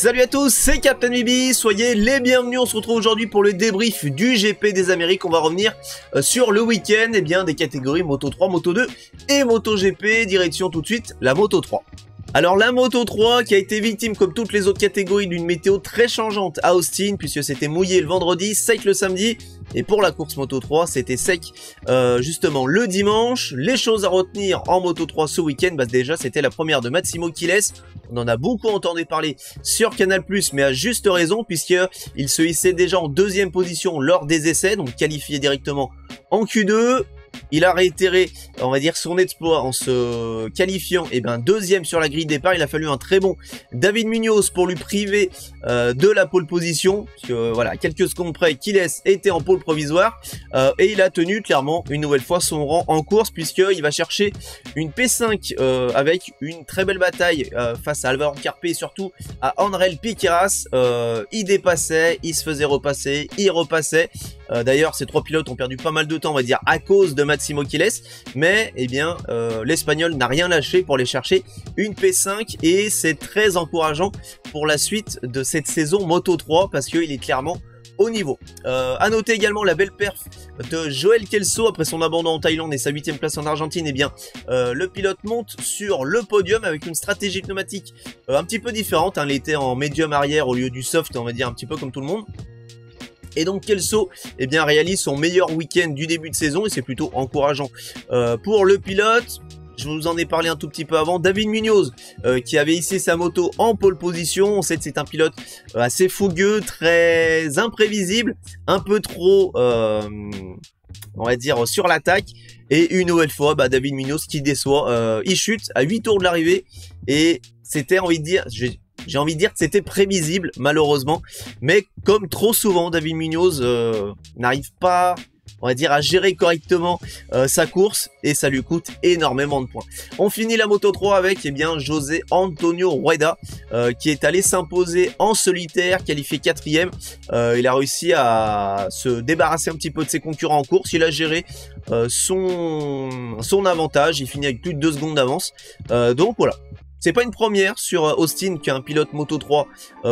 Salut à tous, c'est Captain Bibi, soyez les bienvenus, on se retrouve aujourd'hui pour le débrief du GP des Amériques. On va revenir sur le week-end des catégories Moto 3, Moto 2 et Moto GP, direction tout de suite la Moto 3. Alors la Moto 3 qui a été victime comme toutes les autres catégories d'une météo très changeante à Austin puisque c'était mouillé le vendredi, sec le samedi et pour la course Moto 3 c'était sec justement le dimanche. Les choses à retenir en Moto 3 ce week-end, déjà c'était la première de Massimo Chiles. On en a beaucoup entendu parler sur Canal+, mais à juste raison puisqu'il se hissait déjà en deuxième position lors des essais, donc qualifié directement en Q2. Il a réitéré, on va dire, son exploit en se qualifiant deuxième sur la grille de départ. Il a fallu un très bon David Munoz pour lui priver de la pole position. Parce que, voilà, quelques secondes près, Chiles était en pole provisoire. Et il a tenu clairement une nouvelle fois son rang en course puisqu'il va chercher une P5 avec une très belle bataille face à Álvaro Carpe et surtout à André Piqueras. Il dépassait, il se faisait repasser, il repassait. D'ailleurs, ces trois pilotes ont perdu pas mal de temps, on va dire, à cause de Massimo Chiles, mais l'Espagnol n'a rien lâché pour aller chercher une P5 et c'est très encourageant pour la suite de cette saison Moto 3 parce qu'il est clairement au niveau. À noter également la belle perf de Joel Kelso après son abandon en Thaïlande et sa 8ème place en Argentine. Le pilote monte sur le podium avec une stratégie pneumatique un petit peu différente. Il était en médium arrière au lieu du soft, on va dire un petit peu comme tout le monde. Et donc Kelso réalise son meilleur week-end du début de saison et c'est plutôt encourageant pour le pilote. Je vous en ai parlé un tout petit peu avant. David Munoz qui avait hissé sa moto en pole position. On sait que c'est un pilote assez fougueux, très imprévisible, un peu trop on va dire sur l'attaque. Et une nouvelle fois David Munoz qui déçoit. Il chute à 8 tours de l'arrivée et c'était j'ai envie de dire que c'était prévisible, malheureusement. Mais comme trop souvent, David Munoz n'arrive pas, on va dire, à gérer correctement sa course. Et ça lui coûte énormément de points. On finit la Moto 3 avec José Antonio Rueda qui est allé s'imposer en solitaire, qualifié 4ème. Il a réussi à se débarrasser un petit peu de ses concurrents en course. Il a géré son avantage. Il finit avec plus de 2 secondes d'avance. Donc voilà. C'est pas une première sur Austin qu'un pilote Moto 3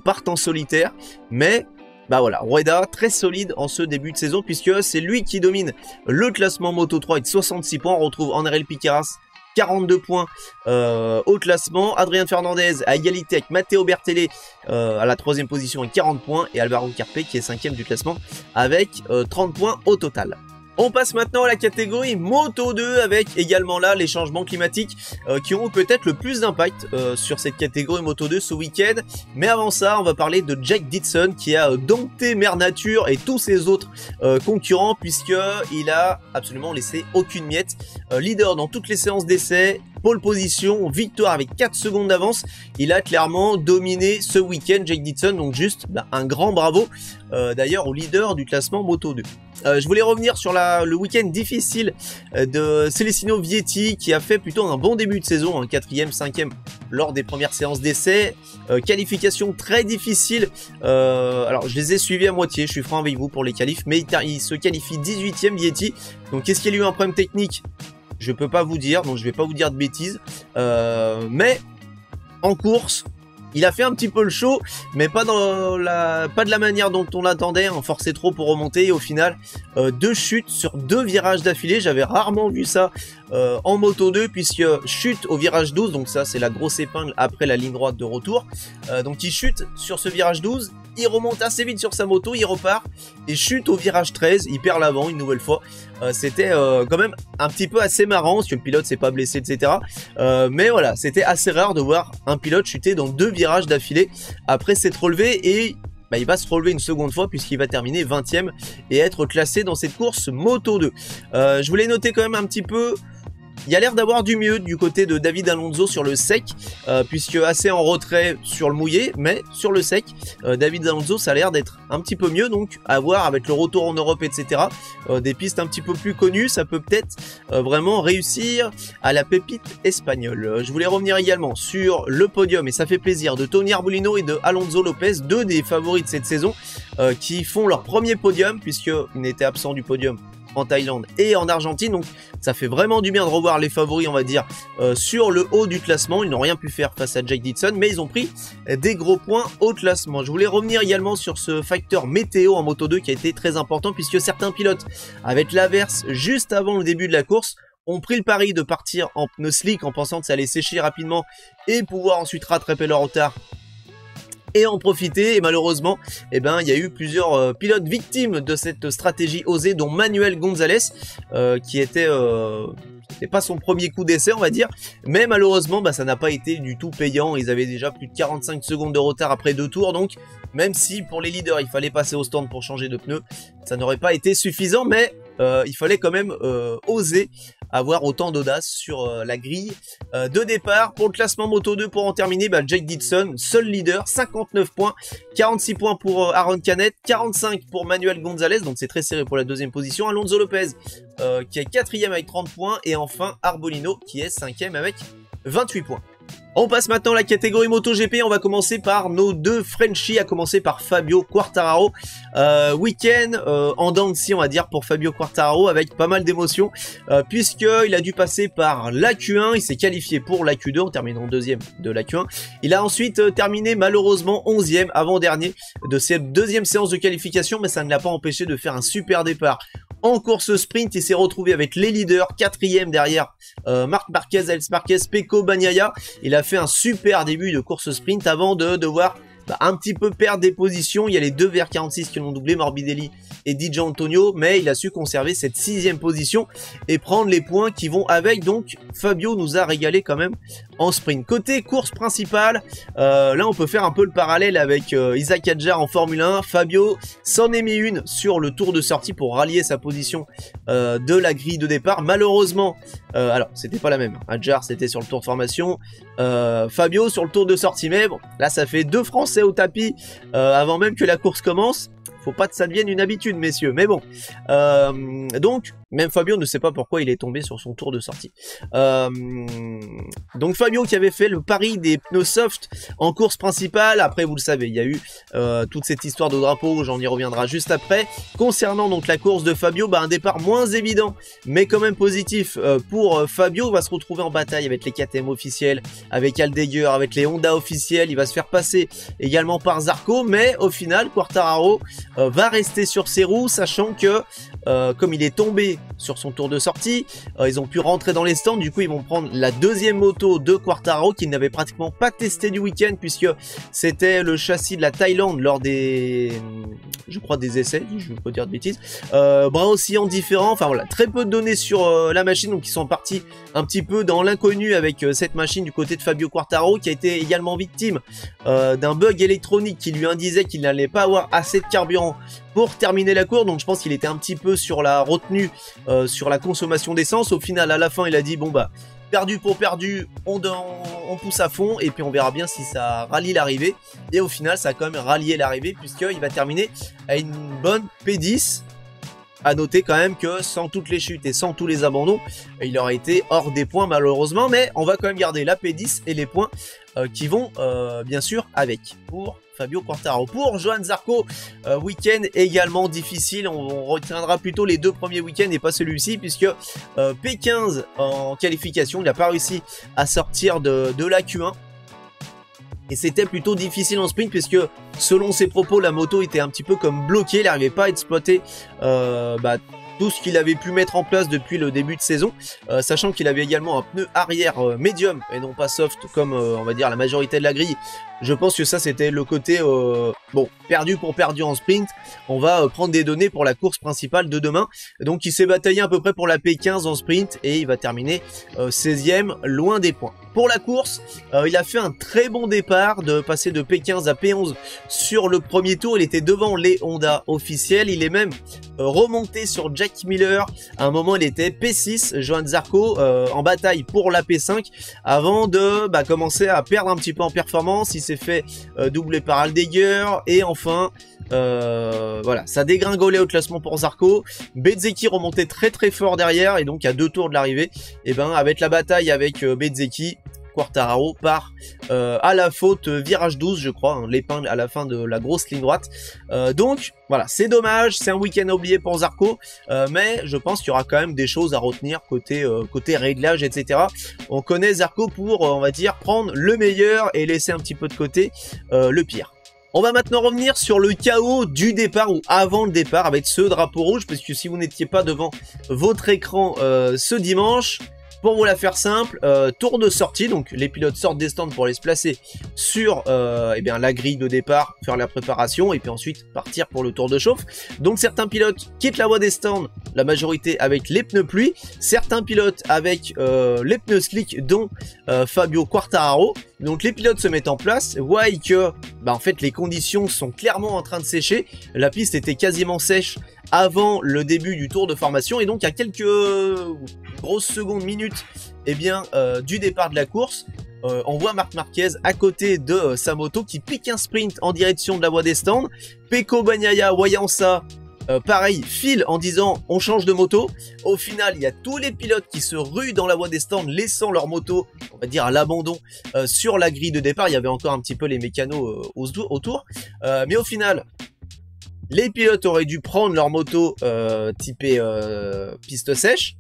parte en solitaire, mais voilà, Rueda très solide en ce début de saison puisque c'est lui qui domine le classement Moto 3 avec 66 points. On retrouve André Piqueras 42 points au classement, Adrián Fernandez à égalité avec Matteo Bertelli à la 3ème position avec 40 points et Álvaro Carpe qui est 5ème du classement avec 30 points au total. On passe maintenant à la catégorie Moto 2 avec également là les changements climatiques qui ont peut-être le plus d'impact sur cette catégorie Moto 2 ce week-end. Mais avant ça, on va parler de Jack Dixon qui a dompté Mère Nature et tous ses autres concurrents puisqu'il a absolument laissé aucune miette. Leader dans toutes les séances d'essai, pole position, victoire avec 4 secondes d'avance. Il a clairement dominé ce week-end Jack Dixon, donc juste un grand bravo d'ailleurs au leader du classement Moto 2. Je voulais revenir sur le week-end difficile de Celestino Vietti qui a fait plutôt un bon début de saison, 4ème, 5ème lors des premières séances d'essai. Qualification très difficile. Alors je les ai suivis à moitié, je suis franc avec vous pour les qualifs, mais il se qualifie 18ème Vietti. Donc qu'est-ce qu'il y a eu un problème technique? Je peux pas vous dire, donc je vais pas vous dire de bêtises. Mais en course, il a fait un petit peu le show, mais pas de la manière dont on l'attendait, forçait trop pour remonter. Et au final, 2 chutes sur 2 virages d'affilée. J'avais rarement vu ça en Moto 2, puisque chute au virage 12, donc ça c'est la grosse épingle après la ligne droite de retour. Donc il chute sur ce virage 12, il remonte assez vite sur sa moto, il repart et chute au virage 13, il perd l'avant une nouvelle fois. C'était quand même un petit peu assez marrant parce que le pilote s'est pas blessé, etc. Mais voilà, c'était assez rare de voir un pilote chuter dans 2 virages d'affilée après s'être relevé et il va se relever une seconde fois puisqu'il va terminer 20ème et être classé dans cette course Moto 2. Je voulais noter quand même un petit peu. Il y a l'air d'avoir du mieux du côté de David Alonso sur le sec, puisque assez en retrait sur le mouillé, mais sur le sec, David Alonso ça a l'air d'être un petit peu mieux, donc à voir avec le retour en Europe, etc. Des pistes un petit peu plus connues, ça peut peut-être vraiment réussir à la pépite espagnole. Je voulais revenir également sur le podium, et ça fait plaisir, de Tony Arbolino et de Alonso Lopez, 2 des favoris de cette saison, qui font leur premier podium, puisqu'ils n'étaient absents du podium en Thaïlande et en Argentine. Donc ça fait vraiment du bien de revoir les favoris, on va dire, sur le haut du classement. Ils n'ont rien pu faire face à Jake Dixon, mais ils ont pris des gros points au classement. Je voulais revenir également sur ce facteur météo en Moto 2 qui a été très important, puisque certains pilotes, avec l'averse juste avant le début de la course, ont pris le pari de partir en pneus slick en pensant que ça allait sécher rapidement et pouvoir ensuite rattraper leur retard et en profiter. Et malheureusement, eh ben, il y a eu plusieurs pilotes victimes de cette stratégie osée, dont Manuel Gonzalez, qui était pas son premier coup d'essai, on va dire, mais malheureusement, bah, ça n'a pas été du tout payant. Ils avaient déjà plus de 45 secondes de retard après 2 tours, donc même si pour les leaders, il fallait passer au stand pour changer de pneus, ça n'aurait pas été suffisant, mais il fallait quand même oser avoir autant d'audace sur la grille de départ. Pour le classement Moto 2, pour en terminer, bah, Jake Dixon, seul leader, 59 points, 46 points pour Aaron Canet, 45 pour Manuel Gonzalez, donc c'est très serré pour la deuxième position. Alonso Lopez qui est 4ème avec 30 points, et enfin Arbolino qui est 5ème avec 28 points. On passe maintenant à la catégorie MotoGP. On va commencer par nos deux Frenchies, à commencer par Fabio Quartararo. Week-end en dents de scie, on va dire, pour Fabio Quartararo, avec pas mal d'émotions, puisqu'il a dû passer par la Q1, il s'est qualifié pour la Q2 en terminant deuxième de la Q1. Il a ensuite terminé malheureusement 11e, avant-dernier de cette deuxième séance de qualification, mais ça ne l'a pas empêché de faire un super départ. En course sprint, il s'est retrouvé avec les leaders, 4ème derrière Marc Marquez, Alex Marquez, Pecco Bagnaia. Il a fait un super début de course sprint avant de devoir un petit peu perdre des positions. Il y a les deux VR46 qui l'ont doublé, Morbidelli et Di Gianantonio, mais il a su conserver cette 6ème position et prendre les points qui vont avec. Donc Fabio nous a régalé quand même en sprint. Côté course principale, là on peut faire un peu le parallèle avec Isaac Adjar en Formule 1. Fabio s'en est mis une sur le tour de sortie pour rallier sa position de la grille de départ. Malheureusement, alors c'était pas la même, Adjar c'était sur le tour de formation, Fabio sur le tour de sortie, mais bon, là ça fait 2 Français au tapis avant même que la course commence. Faut pas que ça devienne une habitude, messieurs, mais bon. Donc, même Fabio ne sait pas pourquoi il est tombé sur son tour de sortie. Donc Fabio qui avait fait le pari des pneus soft en course principale. Après, vous le savez, il y a eu toute cette histoire de drapeau, j'en y reviendra juste après. Concernant donc la course de Fabio, un départ moins évident, mais quand même positif pour Fabio. Il va se retrouver en bataille avec les KTM officiels, avec Aldeguer, avec les Honda officiels. Il va se faire passer également par Zarco, mais au final, Quartararo va rester sur ses roues, sachant que comme il est tombé sur son tour de sortie, ils ont pu rentrer dans les stands. Du coup ils vont prendre la deuxième moto de Quartararo, qu'ils n'avaient pratiquement pas testé du week-end, puisque c'était le châssis de la Thaïlande lors des, je crois, des essais, je ne veux pas dire de bêtises, bras oscillants différents, enfin voilà, très peu de données sur la machine. Donc ils sont partis un petit peu dans l'inconnu avec cette machine du côté de Fabio Quartararo, qui a été également victime d'un bug électronique qui lui indiquait qu'il n'allait pas avoir assez de carburant pour terminer la course. Donc je pense qu'il était un petit peu sur la retenue, sur la consommation d'essence. Au final, à la fin, il a dit bon bah, perdu pour perdu, on pousse à fond et puis on verra bien si ça rallie l'arrivée. Et au final, ça a quand même rallié l'arrivée, puisqu'il va terminer à une bonne P10. À noter quand même que sans toutes les chutes et sans tous les abandons, il aurait été hors des points malheureusement, mais on va quand même garder la P10 et les points qui vont bien sûr avec pour Fabio Quartararo. Pour Johan Zarco, week-end également difficile. On retiendra plutôt les 2 premiers week-ends et pas celui-ci, puisque P15 en qualification, il n'a pas réussi à sortir de la Q1. Et c'était plutôt difficile en sprint, puisque selon ses propos, la moto était un petit peu comme bloquée, il n'arrivait pas à exploiter tout ce qu'il avait pu mettre en place depuis le début de saison, sachant qu'il avait également un pneu arrière médium et non pas soft comme on va dire la majorité de la grille. Je pense que ça c'était le côté bon, perdu pour perdu en sprint. On va prendre des données pour la course principale de demain. Donc il s'est bataillé à peu près pour la P15 en sprint et il va terminer 16e, loin des points. Pour la course, il a fait un très bon départ, de passer de P15 à P11 sur le premier tour. Il était devant les Honda officiels. Il est même remonté sur Jack Miller. À un moment, il était P6, Johan Zarco, en bataille pour la P5, avant de commencer à perdre un petit peu en performance. Il s'est fait doubler par Aldeguer et enfin, voilà, ça dégringolait au classement pour Zarco. Bezzecchi remontait très très fort derrière et donc à 2 tours de l'arrivée, et avec la bataille avec Bezzecchi, Quartararo part à la faute virage 12 je crois, hein, l'épingle à la fin de la grosse ligne droite. Donc voilà, c'est dommage, c'est un week-end oublié pour Zarco, mais je pense qu'il y aura quand même des choses à retenir côté réglage, etc. On connaît Zarco pour, on va dire, prendre le meilleur et laisser un petit peu de côté le pire. On va maintenant revenir sur le chaos du départ ou avant le départ avec ce drapeau rouge, parce que si vous n'étiez pas devant votre écran ce dimanche, pour vous la faire simple, tour de sortie, donc les pilotes sortent des stands pour aller se placer sur eh bien, la grille de départ, faire la préparation et puis ensuite partir pour le tour de chauffe. Donc certains pilotes quittent la voie des stands, la majorité avec les pneus pluie, certains pilotes avec les pneus slick, dont Fabio Quartararo. Donc les pilotes se mettent en place, voient que en fait les conditions sont clairement en train de sécher, la piste était quasiment sèche avant le début du tour de formation et donc à quelques grosses secondes, minutes eh bien, du départ de la course, on voit Marc Marquez à côté de sa moto qui pique un sprint en direction de la voie des stands. Pecco Bagnaia, voyant ça, pareil, file en disant on change de moto. Au final, il y a tous les pilotes qui se ruent dans la voie des stands, laissant leur moto, on va dire à l'abandon, sur la grille de départ. Il y avait encore un petit peu les mécanos autour. Mais au final, les pilotes auraient dû prendre leur moto typée piste sèche,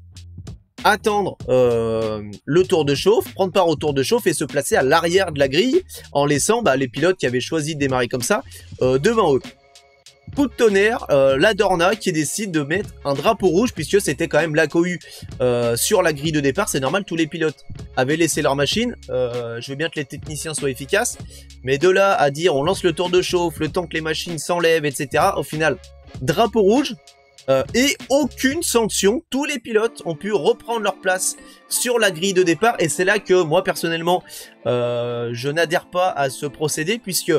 attendre le tour de chauffe, prendre part au tour de chauffe et se placer à l'arrière de la grille en laissant les pilotes qui avaient choisi de démarrer comme ça devant eux. Coup de tonnerre, la Dorna qui décide de mettre un drapeau rouge puisque c'était quand même la cohue sur la grille de départ. C'est normal, tous les pilotes avaient laissé leur machine. Je veux bien que les techniciens soient efficaces, mais de là à dire on lance le tour de chauffe, le temps que les machines s'enlèvent, etc. Au final, drapeau rouge. Et aucune sanction, tous les pilotes ont pu reprendre leur place sur la grille de départ et c'est là que moi personnellement je n'adhère pas à ce procédé puisque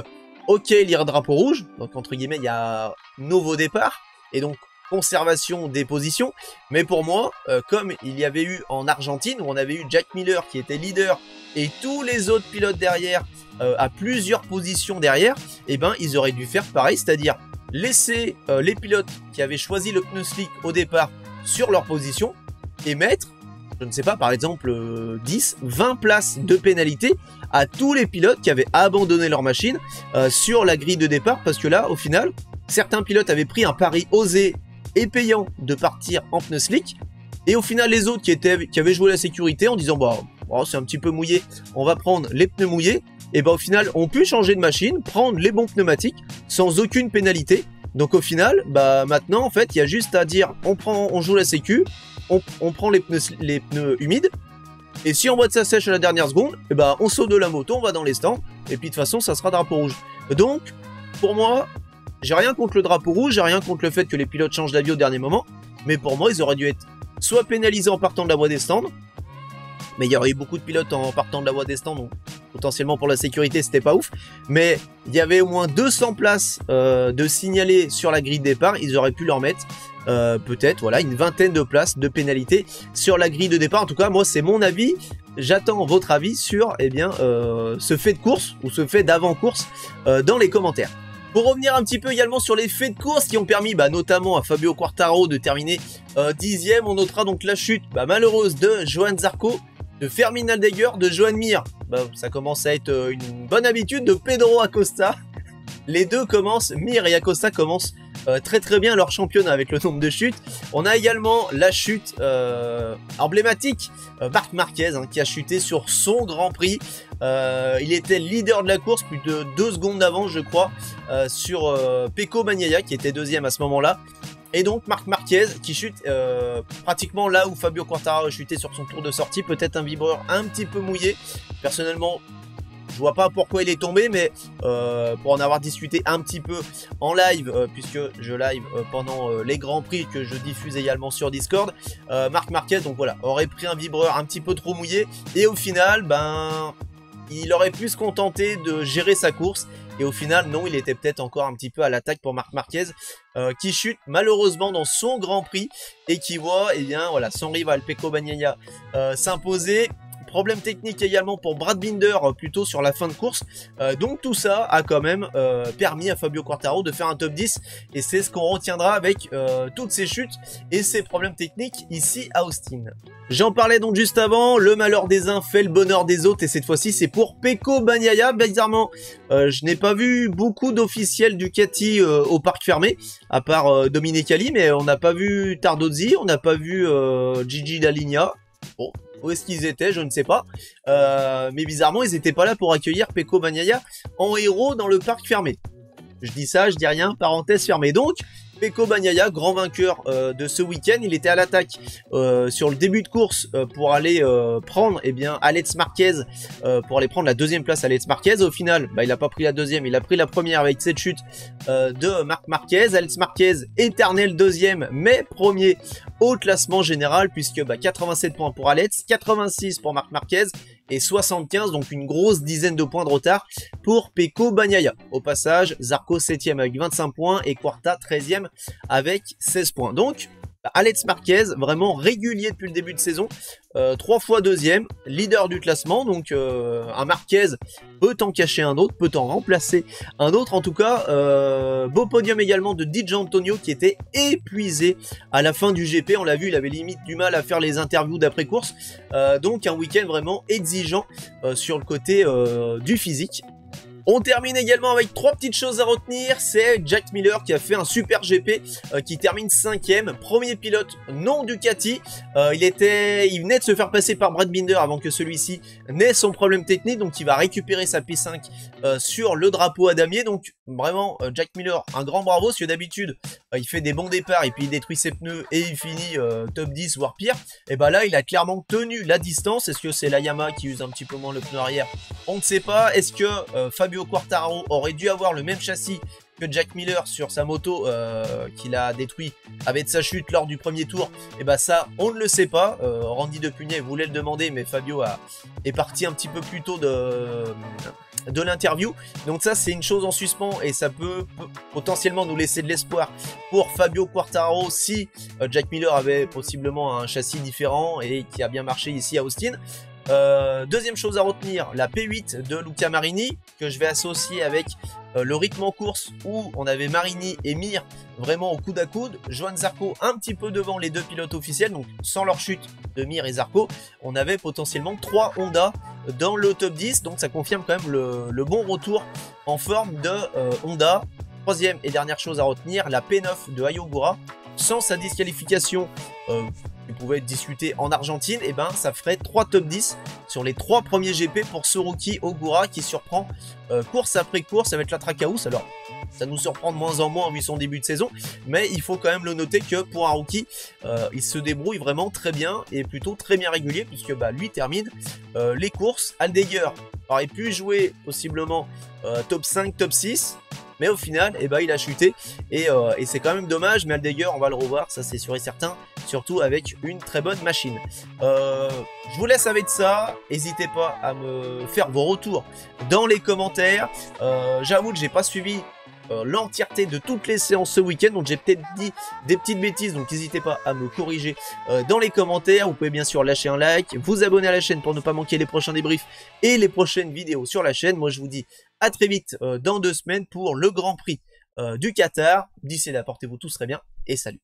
ok il y a un drapeau rouge, donc entre guillemets il y a nouveau départ et donc conservation des positions, mais pour moi comme il y avait eu en Argentine où on avait eu Jack Miller qui était leader et tous les autres pilotes derrière à plusieurs positions derrière, et ben ils auraient dû faire pareil, c'est-à-dire laisser les pilotes qui avaient choisi le pneu slick au départ sur leur position et mettre, je ne sais pas, par exemple 10, 20 places de pénalité à tous les pilotes qui avaient abandonné leur machine sur la grille de départ, parce que là, au final, certains pilotes avaient pris un pari osé et payant de partir en pneu slick, et au final, les autres qui avaient joué la sécurité en disant c'est un petit peu mouillé, on va prendre les pneus mouillés, et au final on peut changer de machine, prendre les bons pneumatiques sans aucune pénalité. Donc au final maintenant en fait il y a juste à dire on joue la sécu, on prend les pneus humides, et si on voit que ça sèche à la dernière seconde, on saute de la moto, on va dans les stands et puis de toute façon ça sera drapeau rouge. Donc pour moi j'ai rien contre le drapeau rouge, j'ai rien contre le fait que les pilotes changent d'avis au dernier moment, mais pour moi ils auraient dû être soit pénalisés en partant de la voie des stands, mais il y aurait eu beaucoup de pilotes en partant de la voie des stands, donc potentiellement pour la sécurité c'était pas ouf, mais il y avait au moins 200 places de signalés sur la grille de départ, ils auraient pu leur mettre peut-être voilà une vingtaine de places de pénalité sur la grille de départ. En tout cas moi c'est mon avis, j'attends votre avis sur ce fait de course ou ce fait d'avant-course dans les commentaires. Pour revenir un petit peu également sur les faits de course qui ont permis notamment à Fabio Quartararo de terminer 10e, on notera donc la chute malheureuse de Johann Zarco, de Fermín Aldeguer, de Joan Mir. Ça commence à être une bonne habitude, de Pedro Acosta. Les deux commencent, Mir et Acosta commencent très très bien leur championnat avec le nombre de chutes. On a également la chute emblématique, Marc Marquez qui a chuté sur son Grand Prix. Il était leader de la course, plus de 2 secondes d'avance je crois, sur Pecco Bagnaia qui était deuxième à ce moment-là. Et donc Marc Marquez qui chute pratiquement là où Fabio Quartararo a chuté sur son tour de sortie, peut-être un vibreur un petit peu mouillé. Personnellement, je vois pas pourquoi il est tombé, mais pour en avoir discuté un petit peu en live, puisque je live pendant les Grands Prix que je diffuse également sur Discord, Marc Marquez donc voilà, aurait pris un vibreur un petit peu trop mouillé, et au final, il aurait pu se contenter de gérer sa course. Et au final, non, il était peut-être encore un petit peu à l'attaque pour Marc Marquez, qui chute malheureusement dans son Grand Prix et qui voit son rival Pecco Bagnaia s'imposer. problème technique également pour Brad Binder plutôt sur la fin de course. Donc tout ça a quand même permis à Fabio Quartararo de faire un top 10 et c'est ce qu'on retiendra avec toutes ces chutes et ces problèmes techniques ici à Austin. J'en parlais donc juste avant, le malheur des uns fait le bonheur des autres et cette fois-ci c'est pour Pecco Bagnaia. Bizarrement, je n'ai pas vu beaucoup d'officiels Ducati au parc fermé, à part Dominique Ali, mais on n'a pas vu Tardozzi, on n'a pas vu Gigi Dall'Igna. Bon, où est-ce qu'ils étaient, je ne sais pas. Mais bizarrement, ils n'étaient pas là pour accueillir Pecco Bagnaia en héros dans le parc fermé. Je dis ça, je dis rien, parenthèse fermée. Donc, Pecco Bagnaia, grand vainqueur de ce week-end, il était à l'attaque sur le début de course pour aller prendre Alex Marquez, pour aller prendre la deuxième place à Alex Marquez. Au final, il n'a pas pris la deuxième, il a pris la première avec cette chute de Marc Marquez. Alex Marquez, éternel deuxième, mais premier au classement général, puisque 87 points pour Alex, 86 pour Marc Marquez et 75, donc une grosse dizaine de points de retard pour Pecco Bagnaia. Au passage, Zarco 7ème avec 25 points et Quarta 13ème avec 16 points. Donc, Alex Marquez, vraiment régulier depuis le début de saison, 3 fois deuxième, leader du classement, donc un Marquez peut en cacher un autre, peut en remplacer un autre, en tout cas, beau podium également de Di Gianantonio qui était épuisé à la fin du GP, on l'a vu, il avait limite du mal à faire les interviews d'après-course, donc un week-end vraiment exigeant sur le côté du physique. On termine également avec 3 petites choses à retenir, c'est Jack Miller qui a fait un super GP, qui termine 5ème, premier pilote non Ducati, il venait de se faire passer par Brad Binder avant que celui-ci n'ait son problème technique, donc il va récupérer sa P5 sur le drapeau à damier, donc vraiment Jack Miller, un grand bravo, parce que d'habitude il fait des bons départs et puis il détruit ses pneus et il finit top 10 voire pire, et là il a clairement tenu la distance. Est-ce que c'est la Yamaha qui use un petit peu moins le pneu arrière? On ne sait pas. Est-ce que Fabio Quartararo aurait dû avoir le même châssis que Jack Miller sur sa moto qu'il a détruit avec sa chute lors du premier tour? Ça on ne le sait pas. Randy Depugnet voulait le demander, mais Fabio est parti un petit peu plus tôt de l'interview, donc ça c'est une chose en suspens et ça peut potentiellement nous laisser de l'espoir pour Fabio Quartararo si Jack Miller avait possiblement un châssis différent et qui a bien marché ici à Austin. Deuxième chose à retenir, la P8 de Luca Marini que je vais associer avec le rythme en course où on avait Marini et Mir vraiment au coude à coude, Johann Zarco un petit peu devant les deux pilotes officiels, donc sans leur chute de Mir et Zarco, on avait potentiellement 3 Honda dans le top 10, donc ça confirme quand même le bon retour en forme de Honda. Troisième et dernière chose à retenir, la P9 de Ai Ogura, sans sa disqualification qui pouvait être discutée en Argentine, ça ferait 3 top 10 sur les 3 premiers GP pour ce rookie Ogura qui surprend course après course avec la Trackhouse. Alors ça nous surprend de moins en moins vu son début de saison, mais il faut quand même le noter que pour un rookie il se débrouille vraiment très bien et plutôt très bien régulier, puisque lui termine les courses. Allgaier aurait pu jouer possiblement top 5, top 6, mais au final il a chuté et c'est quand même dommage, mais Allgaier on va le revoir, ça c'est sûr et certain, surtout avec une très bonne machine. Je vous laisse avec ça, n'hésitez pas à me faire vos retours dans les commentaires. J'avoue que j'ai pas suivi l'entièreté de toutes les séances ce week-end, donc j'ai peut-être dit des petites bêtises, donc n'hésitez pas à me corriger dans les commentaires. Vous pouvez bien sûr lâcher un like, vous abonner à la chaîne pour ne pas manquer les prochains débriefs et les prochaines vidéos sur la chaîne. Moi je vous dis à très vite dans 2 semaines pour le Grand Prix du Qatar. D'ici là, portez-vous tous très bien et salut.